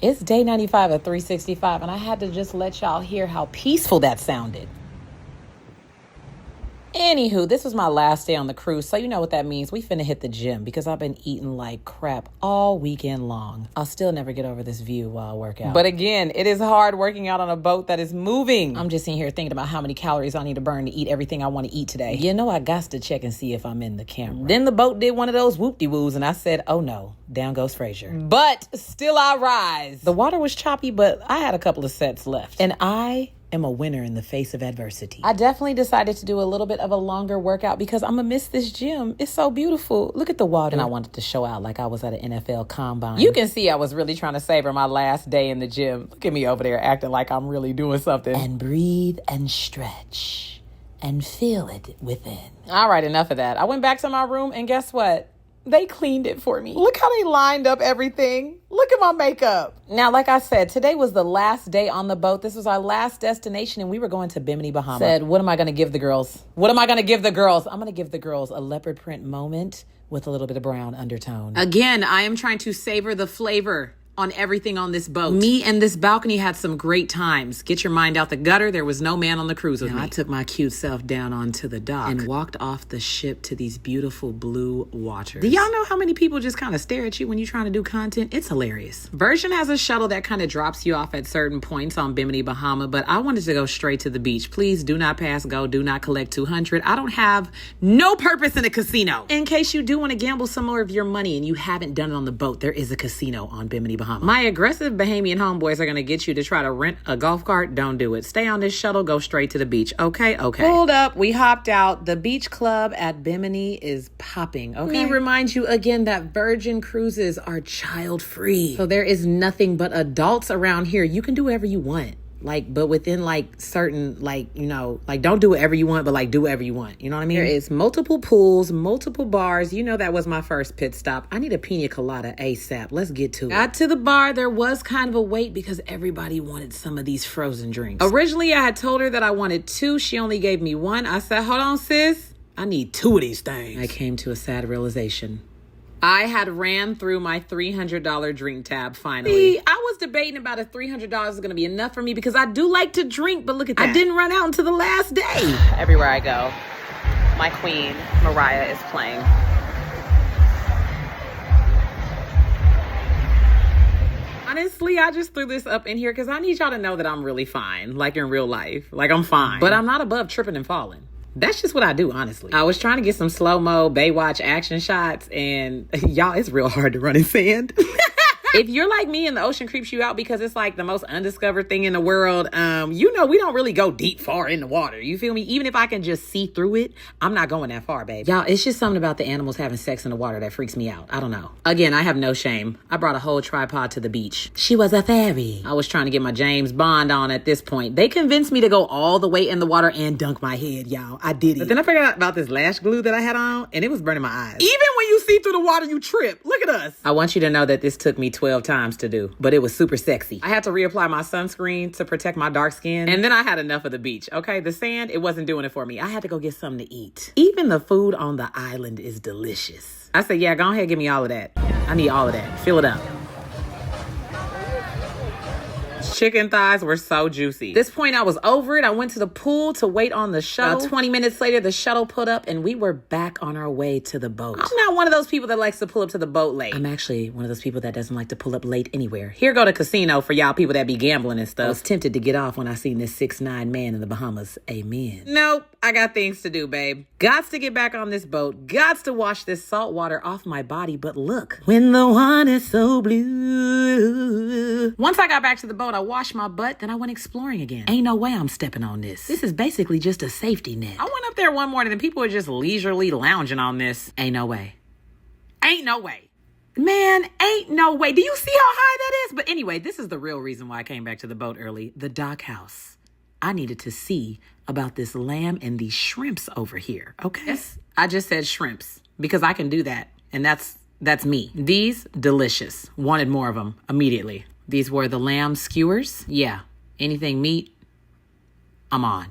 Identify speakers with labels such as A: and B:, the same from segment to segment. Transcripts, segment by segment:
A: It's day 95 of 365, and I had to just let y'all hear how peaceful that sounded. Anywho, this was my last day on the cruise, so you know what that means. We finna hit the gym because I've been eating like crap all weekend long. I'll still never get over this view while I work out. But again, it is hard working out on a boat that is moving. I'm just in here thinking about how many calories I need to burn to eat everything I want to eat today. You know, I got to check and see if I'm in the camera. Then the boat did one of those whoop-de-woos, and I said, oh no, down goes Frazier. But still I rise. The water was choppy, but I had a couple of sets left. And I am a winner in the face of adversity. I definitely decided to do a little bit of a longer workout because I'm gonna miss this gym. It's so beautiful. Look at the water. And I wanted to show out like I was at an NFL combine. You can see I was really trying to savor my last day in the gym. Look at me over there acting like I'm really doing something. And breathe and stretch and feel it within. All right, enough of that. I went back to my room and guess what? They cleaned it for me. Look how they lined up everything. Look at my makeup. Now, like I said, today was the last day on the boat. This was our last destination, and we were going to Bimini, Bahamas. Said, what am I going to give the girls? What am I going to give the girls? I'm going to give the girls a leopard print moment with a little bit of brown undertone. Again, I am trying to savor the flavor on everything on this boat. Me and this balcony had some great times. Get your mind out the gutter. There was no man on the cruise with me. I took my cute self down onto the dock and walked off the ship to these beautiful blue waters. Do y'all know how many people just kind of stare at you when you're trying to do content? It's hilarious. Virgin has a shuttle that kind of drops you off at certain points on Bimini, Bahama, but I wanted to go straight to the beach. Please do not pass go. Do not collect 200. I don't have no purpose in a casino. In case you do want to gamble some more of your money and you haven't done it on the boat, there is a casino on Bimini, Bahama. My aggressive Bahamian homeboys are going to get you to try to rent a golf cart. Don't do it. Stay on this shuttle. Go straight to the beach. Okay? Okay. Pulled up. We hopped out. The beach club at Bimini is popping. Okay? Let me remind you again that Virgin Cruises are child-free. So there is nothing but adults around here. You can do whatever you want. But within certain, don't do whatever you want, but do whatever you want. You know what I mean? There is multiple pools, multiple bars. You know, that was my first pit stop. I need a pina colada ASAP. Let's get to it. Got to the bar. There was kind of a wait because everybody wanted some of these frozen drinks. Originally, I had told her that I wanted 2. She only gave me 1. I said, hold on, sis. I need 2 of these things. I came to a sad realization. I had ran through my $300 drink tab finally. See, I was debating about if $300 is going to be enough for me because I do like to drink, but look at that. I didn't run out until the last day. Everywhere I go, my queen, Mariah, is playing. Honestly, I just threw this up in here because I need y'all to know that I'm really fine, like in real life. Like, I'm fine. But I'm not above tripping and falling. That's just what I do, honestly. I was trying to get some slow-mo Baywatch action shots, and y'all, it's real hard to run in sand. If you're like me and the ocean creeps you out because it's like the most undiscovered thing in the world, we don't really go deep far in the water. You feel me? Even if I can just see through it, I'm not going that far, babe. Y'all, it's just something about the animals having sex in the water that freaks me out. I don't know. Again, I have no shame. I brought a whole tripod to the beach. She was a fairy. I was trying to get my James Bond on at this point. They convinced me to go all the way in the water and dunk my head, y'all. I did it. But then I figured out about this lash glue that I had on, and it was burning my eyes. Even when you see through the water, you trip. Look at us. I want you to know that this took me 12 times to do, but it was super sexy. I had to reapply my sunscreen to protect my dark skin, and then I had enough of the beach. Okay, the sand, it wasn't doing it for me. I had to go get something to eat. Even the food on the island is delicious. I said, yeah, go ahead, give me all of that. I need all of that. Fill it up. Chicken thighs were so juicy. At this point, I was over it. I went to the pool to wait on the shuttle. About 20 minutes later, the shuttle pulled up and we were back on our way to the boat. I'm not one of those people that likes to pull up to the boat late. I'm actually one of those people that doesn't like to pull up late anywhere. Here go the casino for y'all people that be gambling and stuff. I was tempted to get off when I seen this 6'9" man in the Bahamas. Amen. Nope. I got things to do, babe. Gots to get back on this boat. Gots to wash this salt water off my body. But look, when the water's so blue. Once I got back to the boat, I washed my butt, then I went exploring again. Ain't no way I'm stepping on this. This is basically just a safety net. I went up there one morning and people were just leisurely lounging on this. Ain't no way. Ain't no way. Man, ain't no way. Do you see how high that is? But anyway, this is the real reason why I came back to the boat early. The dock house. I needed to see about this lamb and these shrimps over here, okay? Yes, I just said shrimps because I can do that, and that's me. These, delicious. Wanted more of them immediately. These were the lamb skewers. Yeah, anything meat, I'm on.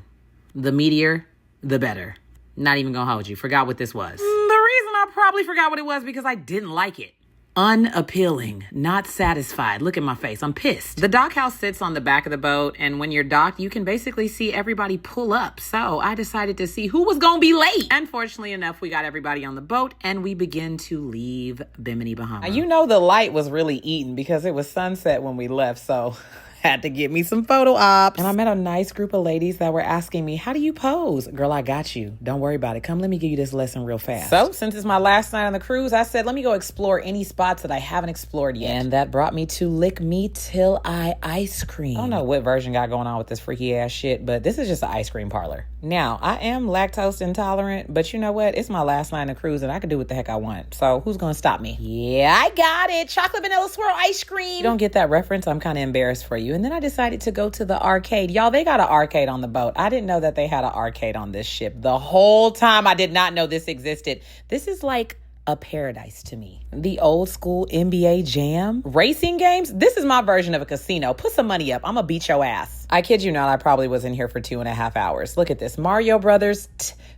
A: The meatier, the better. Not even gonna hold you. Forgot what this was. The reason I probably forgot what it was because I didn't like it. Unappealing, not satisfied. Look at my face. I'm pissed. The dock house sits on the back of the boat, and when you're docked, you can basically see everybody pull up. So I decided to see who was gonna be late. Unfortunately enough, we got everybody on the boat, and we begin to leave Bimini, Bahamas. Now, you know the light was really eating because it was sunset when we left, so had to get me some photo ops. And I met a nice group of ladies that were asking me, how do you pose? Girl, I got you. Don't worry about it. Come, let me give you this lesson real fast. So since it's my last night on the cruise, I said, let me go explore any spots that I haven't explored yet. And that brought me to Lick Me Till I Ice Cream. I don't know what Virgin got going on with this freaky ass shit, but this is just an ice cream parlor. Now, I am lactose intolerant, but you know what? It's my last night on the cruise and I can do what the heck I want. So who's gonna stop me? Yeah, I got it. Chocolate vanilla swirl ice cream. You don't get that reference? I'm kind of embarrassed for you. And then I decided to go to the arcade. Y'all, they got an arcade on the boat. I didn't know that they had an arcade on this ship. The whole time I did not know this existed. This is like a paradise to me. The old school NBA Jam. Racing games? This is my version of a casino. Put some money up. I'm gonna beat your ass. I kid you not, I probably was in here for 2.5 hours. Look at this. Mario Brothers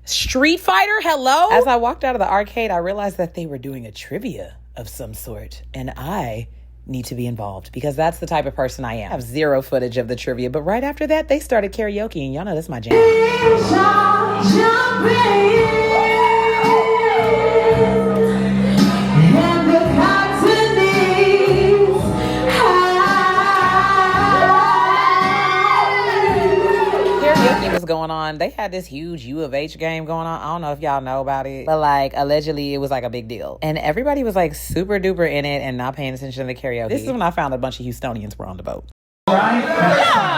A: Street Fighter, hello? As I walked out of the arcade, I realized that they were doing a trivia of some sort. And I need to be involved because that's the type of person I am. I have zero footage of the trivia, but right after that, they started karaoke, and y'all know that's my jam. Karaoke was going on. They had this huge U of H game going on. I don't know if y'all know about it, but like allegedly it was like a big deal. And everybody was like super duper in it and not paying attention to the karaoke. This is when I found a bunch of Houstonians were on the boat. Right? Yeah.